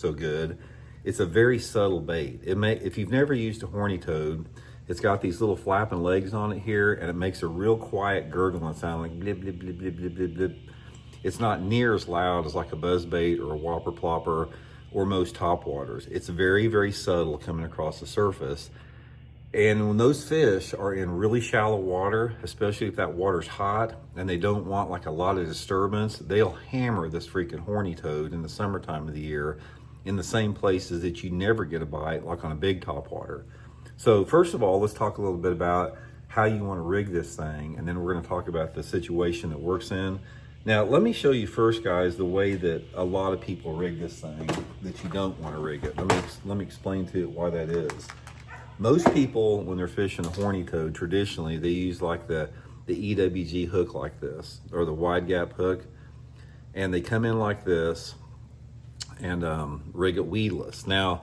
so good. It's a very subtle bait. If you've never used a horny toad, it's got these little flapping legs on it here, and it makes a real quiet gurgling sound, like blip, blip, blip, blip, blip, blip, blip. It's not near as loud as like a buzzbait or a whopper plopper or most topwaters. It's very, very subtle coming across the surface. And when those fish are in really shallow water, especially if that water's hot and they don't want like a lot of disturbance, they'll hammer this freaking horny toad in the summertime of the year in the same places that you never get a bite, like on a big topwater. So first of all, let's talk a little bit about how you want to rig this thing, and then we're going to talk about the situation that works in. Now, let me show you first, guys, the way that a lot of people rig this thing that you don't want to rig it. Let me explain to you why that is. Most people, when they're fishing a horny toad, traditionally, they use like the EWG hook like this, or the wide gap hook, and they come in like this and rig it weedless. Now,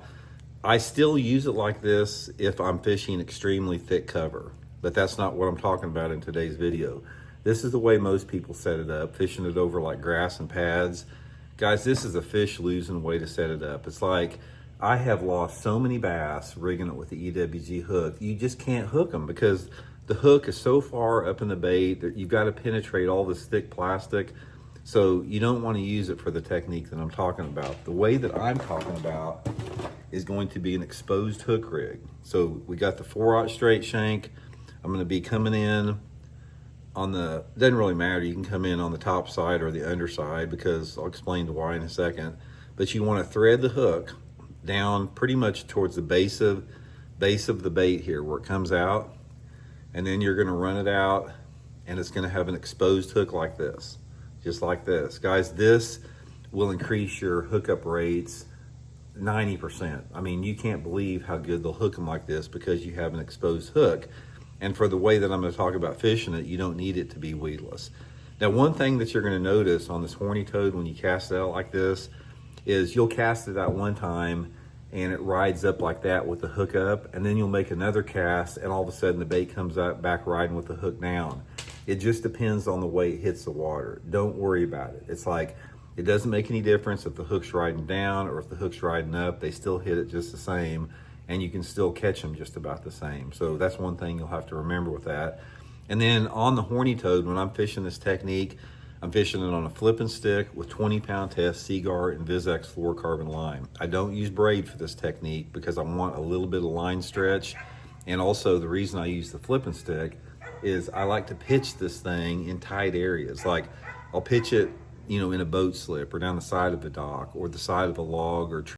I still use it like this if I'm fishing extremely thick cover, but that's not what I'm talking about in today's video. This is the way most people set it up, fishing it over like grass and pads. Guys, this is a fish losing way to set it up. It's like, I have lost so many bass rigging it with the EWG hook. You just can't hook them because the hook is so far up in the bait that you've got to penetrate all this thick plastic. So you don't want to use it for the technique that I'm talking about. The way that I'm talking about is going to be an exposed hook rig. So we got the 4/0 straight shank. I'm going to be coming in on the, doesn't really matter, you can come in on the top side or the underside, because I'll explain why in a second. But you want to thread the hook down pretty much towards the base of the bait here where it comes out, and then you're going to run it out, and it's going to have an exposed hook like this, just like this. Guys, this will increase your hookup rates 90%. I mean, you can't believe how good they'll hook them like this because you have an exposed hook. And for the way that I'm going to talk about fishing it, you don't need it to be weedless. Now, one thing that you're going to notice on this horny toad when you cast it out like this is you'll cast it out one time and it rides up like that with the hook up, and then you'll make another cast and all of a sudden the bait comes out back riding with the hook down. It just depends on the way it hits the water. Don't worry about it. It's like, it doesn't make any difference if the hook's riding down or if the hook's riding up. They still hit it just the same, and you can still catch them just about the same. So that's one thing you'll have to remember with that. And then on the horny toad, when I'm fishing this technique, I'm fishing it on a flipping stick with 20-pound test Seaguar and Vizex fluorocarbon line. I don't use braid for this technique because I want a little bit of line stretch. And also the reason I use the flipping stick is I like to pitch this thing in tight areas. Like I'll pitch it, you know, in a boat slip or down the side of the dock or the side of a log or tree.